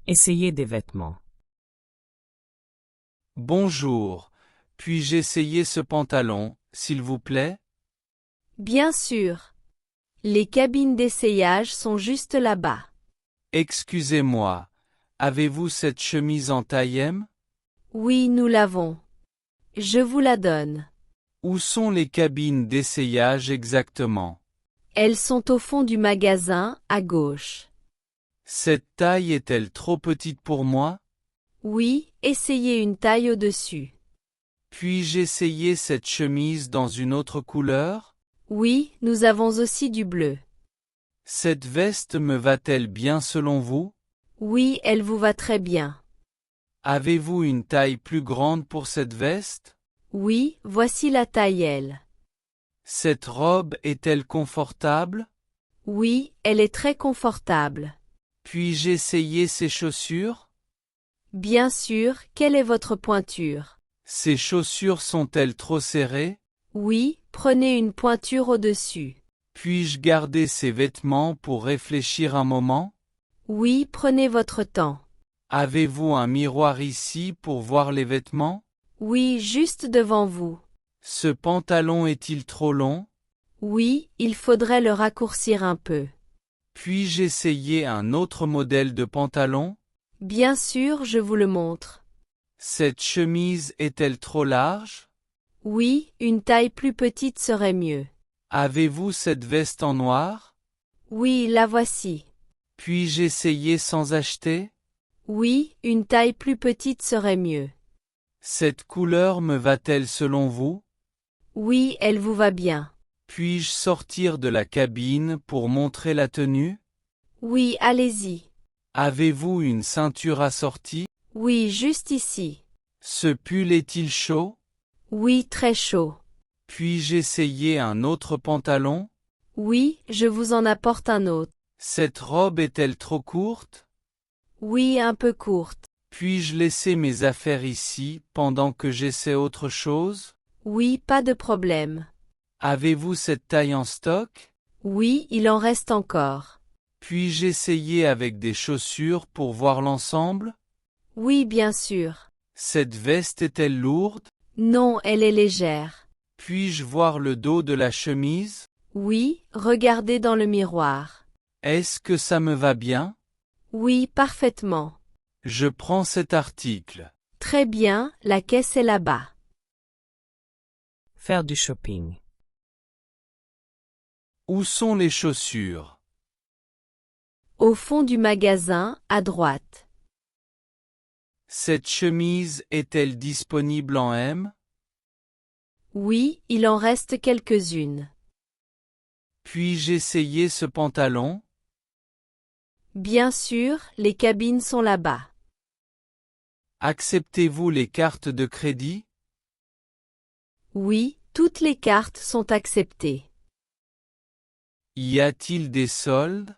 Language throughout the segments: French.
Essayez des vêtements. Bonjour, puis-je essayer ce pantalon, s'il vous plaît? Bien sûr. Les cabines d'essayage sont juste là-bas. Excusez-moi, avez-vous cette chemise en taille M? Oui, nous l'avons. Je vous la donne. Où sont les cabines d'essayage exactement? Elles sont au fond du magasin, à gauche. Cette taille est-elle trop petite pour moi? Oui, essayez une taille au-dessus. Puis-je essayer cette chemise dans une autre couleur? Oui, nous avons aussi du bleu. Cette veste me va-t-elle bien selon vous? Oui, elle vous va très bien. Avez-vous une taille plus grande pour cette veste? Oui, voici la taille L. Cette robe est-elle confortable? Oui, elle est très confortable. Puis-je essayer ces chaussures? Bien sûr, quelle est votre pointure? Ces chaussures sont-elles trop serrées? Oui, prenez une pointure au-dessus. Puis-je garder ces vêtements pour réfléchir un moment? Oui, prenez votre temps. Avez-vous un miroir ici pour voir les vêtements? Oui, juste devant vous. Ce pantalon est-il trop long? Oui, il faudrait le raccourcir un peu. Puis-je essayer un autre modèle de pantalon? Bien sûr, je vous le montre. Cette chemise est-elle trop large? Oui, une taille plus petite serait mieux. Avez-vous cette veste en noir? Oui, la voici. Puis-je essayer sans acheter? Oui, une taille plus petite serait mieux. Cette couleur me va-t-elle selon vous? Oui, elle vous va bien. Puis-je sortir de la cabine pour montrer la tenue? Oui, allez-y. Avez-vous une ceinture assortie? Oui, juste ici. Ce pull est-il chaud? Oui, très chaud. Puis-je essayer un autre pantalon? Oui, je vous en apporte un autre. Cette robe est-elle trop courte? Oui, un peu courte. Puis-je laisser mes affaires ici pendant que j'essaie autre chose? Oui, pas de problème. Avez-vous cette taille en stock? Oui, il en reste encore. Puis-je essayer avec des chaussures pour voir l'ensemble? Oui, bien sûr. Cette veste est-elle lourde? Non, elle est légère. Puis-je voir le dos de la chemise? Oui, regardez dans le miroir. Est-ce que ça me va bien? Oui, parfaitement. Je prends cet article. Très bien, la caisse est là-bas. Faire du shopping. Où sont les chaussures? Au fond du magasin, à droite. Cette chemise est-elle disponible en M? Oui, il en reste quelques-unes. Puis-je essayer ce pantalon? Bien sûr, les cabines sont là-bas. Acceptez-vous les cartes de crédit? Oui, toutes les cartes sont acceptées. Y a-t-il des soldes?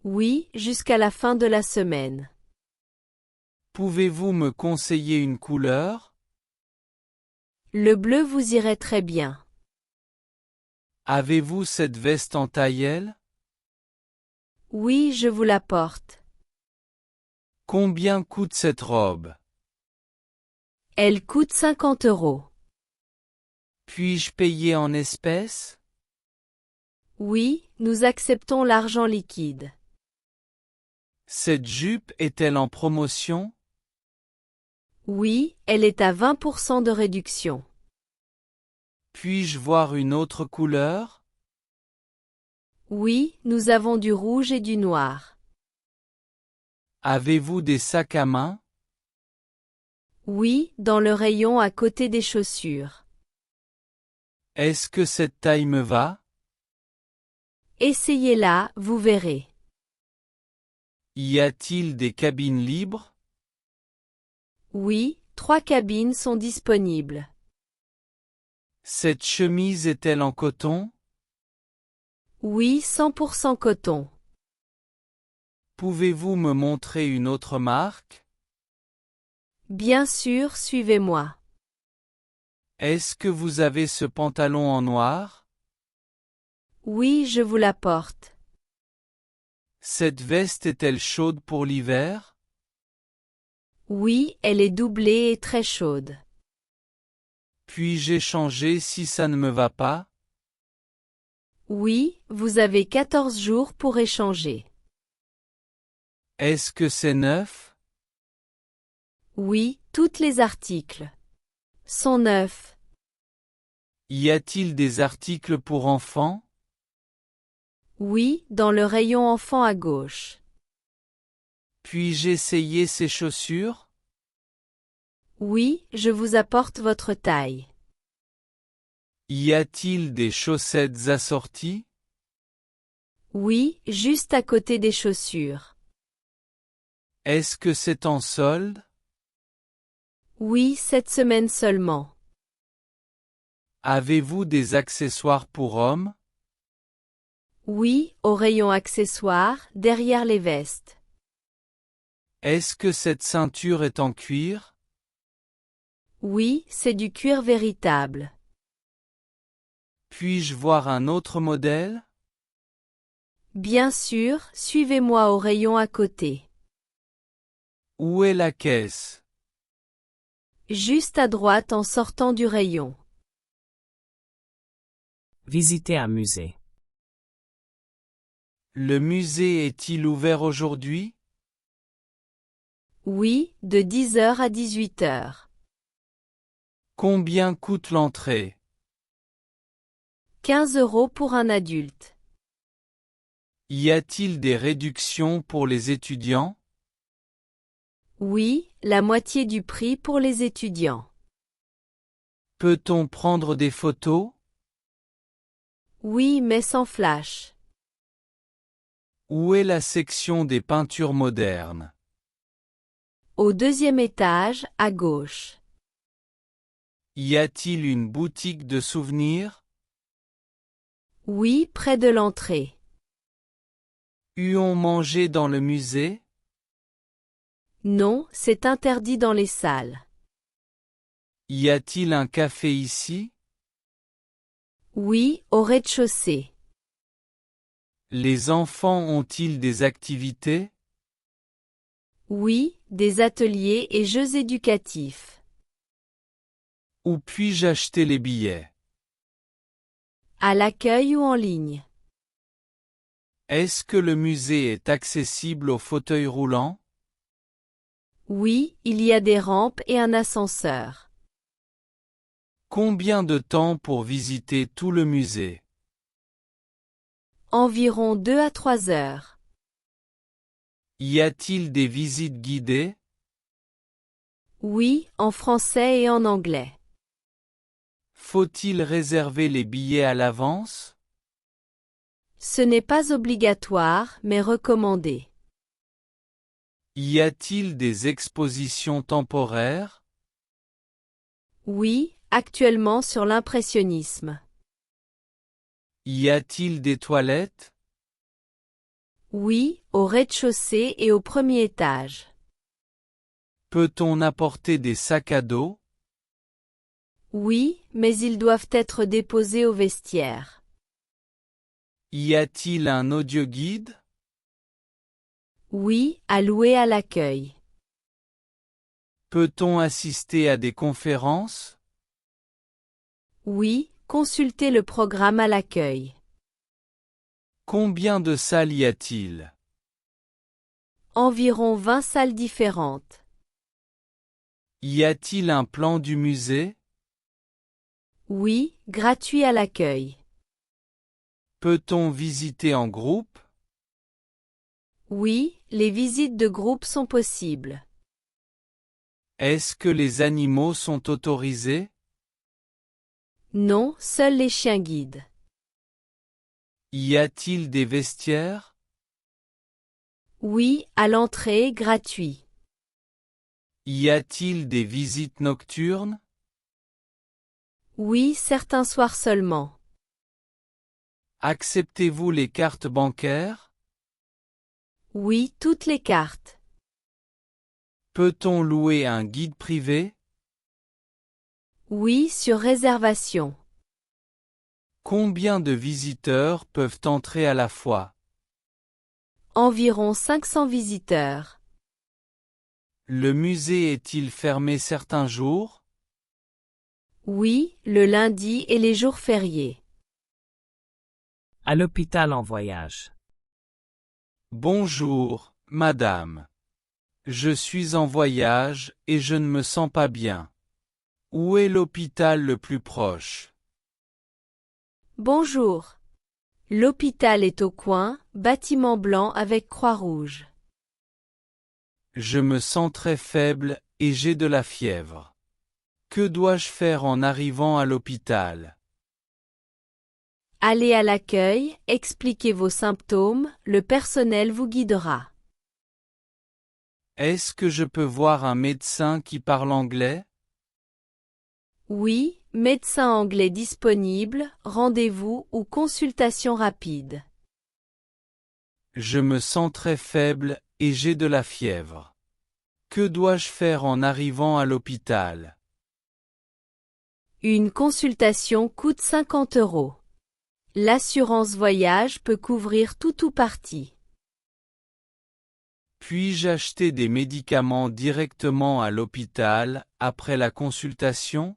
Oui, jusqu'à la fin de la semaine. Pouvez-vous me conseiller une couleur? Le bleu vous irait très bien. Avez-vous cette veste en taille L? Oui, je vous la porte. Combien coûte cette robe? Elle coûte 50 €. Puis-je payer en espèces? Oui, nous acceptons l'argent liquide. Cette jupe est-elle en promotion? Oui, elle est à 20% de réduction. Puis-je voir une autre couleur? Oui, nous avons du rouge et du noir. Avez-vous des sacs à main? Oui, dans le rayon à côté des chaussures. Est-ce que cette taille me va? Essayez-la, vous verrez. Y a-t-il des cabines libres? Oui, 3 cabines sont disponibles. Cette chemise est-elle en coton? Oui, 100% coton. Pouvez-vous me montrer une autre marque? Bien sûr, suivez-moi. Est-ce que vous avez ce pantalon en noir? Oui, je vous l'apporte. Cette veste est-elle chaude pour l'hiver? Oui, elle est doublée et très chaude. Puis-je échanger si ça ne me va pas? Oui, vous avez 14 jours pour échanger. Est-ce que c'est neuf? Oui, tous les articles sont neufs. Y a-t-il des articles pour enfants? Oui, dans le rayon enfant à gauche. Puis-je essayer ces chaussures? Oui, je vous apporte votre taille. Y a-t-il des chaussettes assorties? Oui, juste à côté des chaussures. Est-ce que c'est en solde? Oui, cette semaine seulement. Avez-vous des accessoires pour hommes? Oui, au rayon accessoires, derrière les vestes. Est-ce que cette ceinture est en cuir? Oui, c'est du cuir véritable. Puis-je voir un autre modèle? Bien sûr, suivez-moi au rayon à côté. Où est la caisse? Juste à droite en sortant du rayon. Visiter un musée. Le musée est-il ouvert aujourd'hui? Oui, de 10 heures à 18 heures. Combien coûte l'entrée? 15 € pour un adulte. Y a-t-il des réductions pour les étudiants? Oui, la moitié du prix pour les étudiants. Peut-on prendre des photos? Oui, mais sans flash. Où est la section des peintures modernes? Au deuxième étage, à gauche. Y a-t-il une boutique de souvenirs? Oui, près de l'entrée. Eût-on mangé dans le musée? Non, c'est interdit dans les salles. Y a-t-il un café ici? Oui, au rez-de-chaussée. Les enfants ont-ils des activités? Oui, des ateliers et jeux éducatifs. Où puis-je acheter les billets? À l'accueil ou en ligne. Est-ce que le musée est accessible aux fauteuils roulants? Oui, il y a des rampes et un ascenseur. Combien de temps pour visiter tout le musée? Environ 2 à 3 heures. Y a-t-il des visites guidées? Oui, en français et en anglais. Faut-il réserver les billets à l'avance? Ce n'est pas obligatoire, mais recommandé. Y a-t-il des expositions temporaires? Oui, actuellement sur l'impressionnisme. Y a-t-il des toilettes? Oui, au rez-de-chaussée et au premier étage. Peut-on apporter des sacs à dos? Oui, mais ils doivent être déposés au vestiaire. Y a-t-il un audioguide? Oui, à louer à l'accueil. Peut-on assister à des conférences? Oui, consultez le programme à l'accueil. Combien de salles y a-t-il? Environ 20 salles différentes. Y a-t-il un plan du musée? Oui, gratuit à l'accueil. Peut-on visiter en groupe? Oui, les visites de groupe sont possibles. Est-ce que les animaux sont autorisés? Non, seuls les chiens guides. Y a-t-il des vestiaires? Oui, à l'entrée, gratuit. Y a-t-il des visites nocturnes? Oui, certains soirs seulement. Acceptez-vous les cartes bancaires? Oui, toutes les cartes. Peut-on louer un guide privé? Oui, sur réservation. Combien de visiteurs peuvent entrer à la fois? Environ 500 visiteurs. Le musée est-il fermé certains jours? Oui, le lundi et les jours fériés. À l'hôpital en voyage. Bonjour, madame. Je suis en voyage et je ne me sens pas bien. Où est l'hôpital le plus proche? Bonjour. L'hôpital est au coin, bâtiment blanc avec croix rouge. Je me sens très faible et j'ai de la fièvre. Que dois-je faire en arrivant à l'hôpital? Allez à l'accueil, expliquez vos symptômes, le personnel vous guidera. Est-ce que je peux voir un médecin qui parle anglais? Oui, médecin anglais disponible, rendez-vous ou consultation rapide. Je me sens très faible et j'ai de la fièvre. Que dois-je faire en arrivant à l'hôpital? Une consultation coûte 50 €. L'assurance voyage peut couvrir tout ou partie. Puis-je acheter des médicaments directement à l'hôpital après la consultation?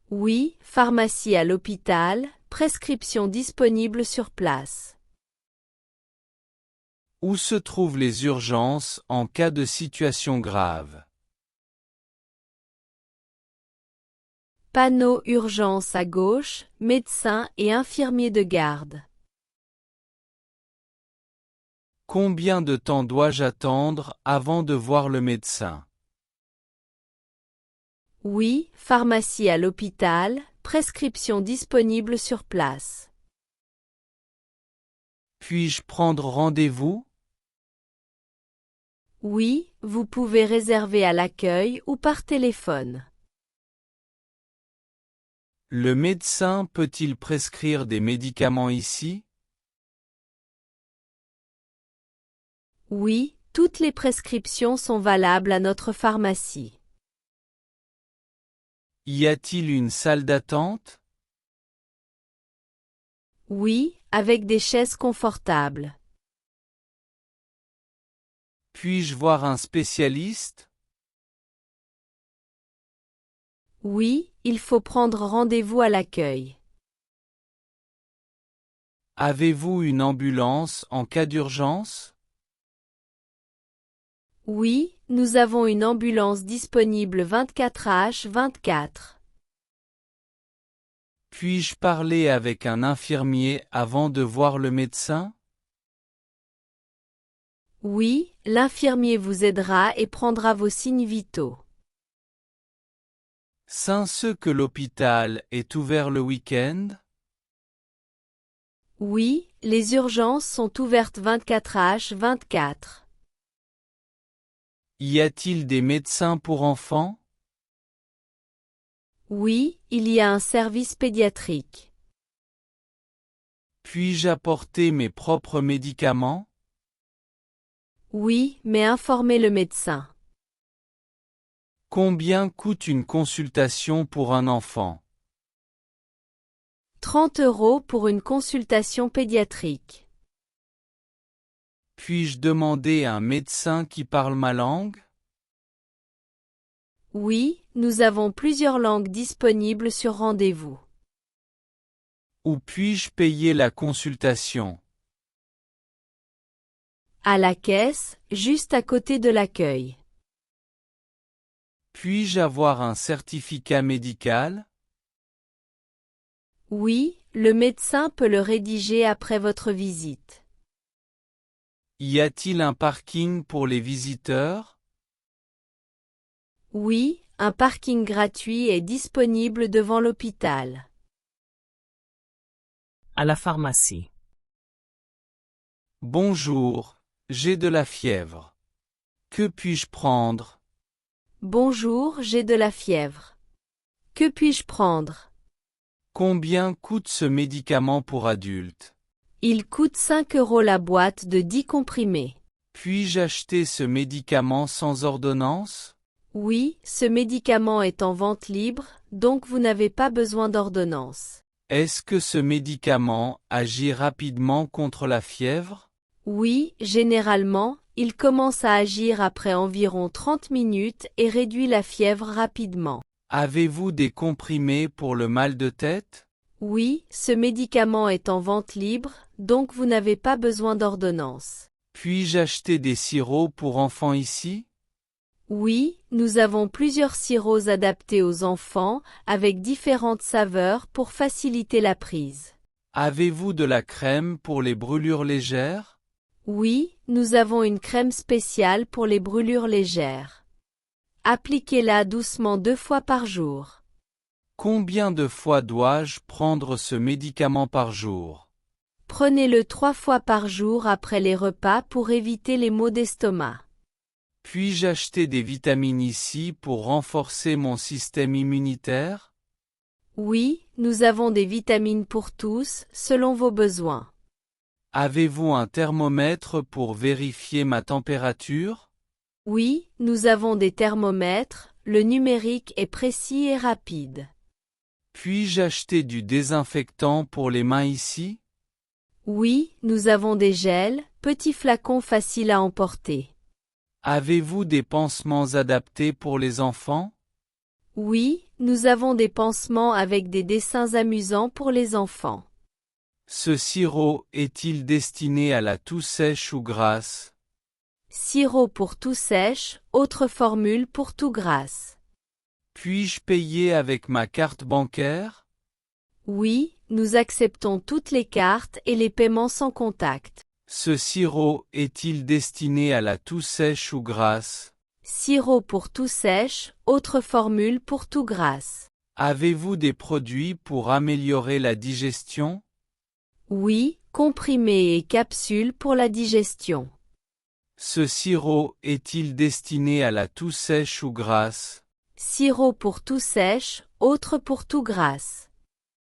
Oui, pharmacie à l'hôpital, prescription disponible sur place. Où se trouvent les urgences en cas de situation grave? Panneau urgence à gauche, médecin et infirmier de garde. Combien de temps dois-je attendre avant de voir le médecin? Oui, pharmacie à l'hôpital, prescription disponible sur place. Puis-je prendre rendez-vous? Oui, vous pouvez réserver à l'accueil ou par téléphone. Le médecin peut-il prescrire des médicaments ici? Oui, toutes les prescriptions sont valables à notre pharmacie. Y a-t-il une salle d'attente? Oui, avec des chaises confortables. Puis-je voir un spécialiste? Oui, il faut prendre rendez-vous à l'accueil. Avez-vous une ambulance en cas d'urgence? Oui, nous avons une ambulance disponible 24h24. Puis-je parler avec un infirmier avant de voir le médecin? Oui, l'infirmier vous aidera et prendra vos signes vitaux. Sait-ce que l'hôpital est ouvert le week-end? Oui, les urgences sont ouvertes 24h24. Y a-t-il des médecins pour enfants? Oui, il y a un service pédiatrique. Puis-je apporter mes propres médicaments? Oui, mais informez le médecin. Combien coûte une consultation pour un enfant? 30 € pour une consultation pédiatrique. Puis-je demander un médecin qui parle ma langue? Oui, nous avons plusieurs langues disponibles sur rendez-vous. Où puis-je payer la consultation? À la caisse, juste à côté de l'accueil. Puis-je avoir un certificat médical? Oui, le médecin peut le rédiger après votre visite. Y a-t-il un parking pour les visiteurs? Oui, un parking gratuit est disponible devant l'hôpital. À la pharmacie. Bonjour, j'ai de la fièvre. Que puis-je prendre? Bonjour, j'ai de la fièvre. Que puis-je prendre? Combien coûte ce médicament pour adultes? Il coûte 5 € la boîte de 10 comprimés. Puis-je acheter ce médicament sans ordonnance? Oui, ce médicament est en vente libre, donc vous n'avez pas besoin d'ordonnance. Est-ce que ce médicament agit rapidement contre la fièvre? Oui, généralement, il commence à agir après environ 30 minutes et réduit la fièvre rapidement. Avez-vous des comprimés pour le mal de tête? Oui, ce médicament est en vente libre, donc vous n'avez pas besoin d'ordonnance. Puis-je acheter des sirops pour enfants ici? Oui, nous avons plusieurs sirops adaptés aux enfants, avec différentes saveurs pour faciliter la prise. Avez-vous de la crème pour les brûlures légères? Oui, nous avons une crème spéciale pour les brûlures légères. Appliquez-la doucement 2 fois par jour. Combien de fois dois-je prendre ce médicament par jour? Prenez-le 3 fois par jour après les repas pour éviter les maux d'estomac. Puis-je acheter des vitamines ici pour renforcer mon système immunitaire? Oui, nous avons des vitamines pour tous, selon vos besoins. Avez-vous un thermomètre pour vérifier ma température? Oui, nous avons des thermomètres, le numérique est précis et rapide. Puis-je acheter du désinfectant pour les mains ici? Oui, nous avons des gels, petits flacons faciles à emporter. Avez-vous des pansements adaptés pour les enfants? Oui, nous avons des pansements avec des dessins amusants pour les enfants. Ce sirop est-il destiné à la toux sèche ou grasse? Sirop pour toux sèche, autre formule pour toux grasse. Puis-je payer avec ma carte bancaire? Oui, nous acceptons toutes les cartes et les paiements sans contact. Ce sirop est-il destiné à la toux sèche ou grasse? Sirop pour toux sèche, autre formule pour toux grasse. Avez-vous des produits pour améliorer la digestion? Oui, comprimés et capsules pour la digestion. Ce sirop est-il destiné à la toux sèche ou grasse? Sirop pour toux sèche, autre pour toux grasse.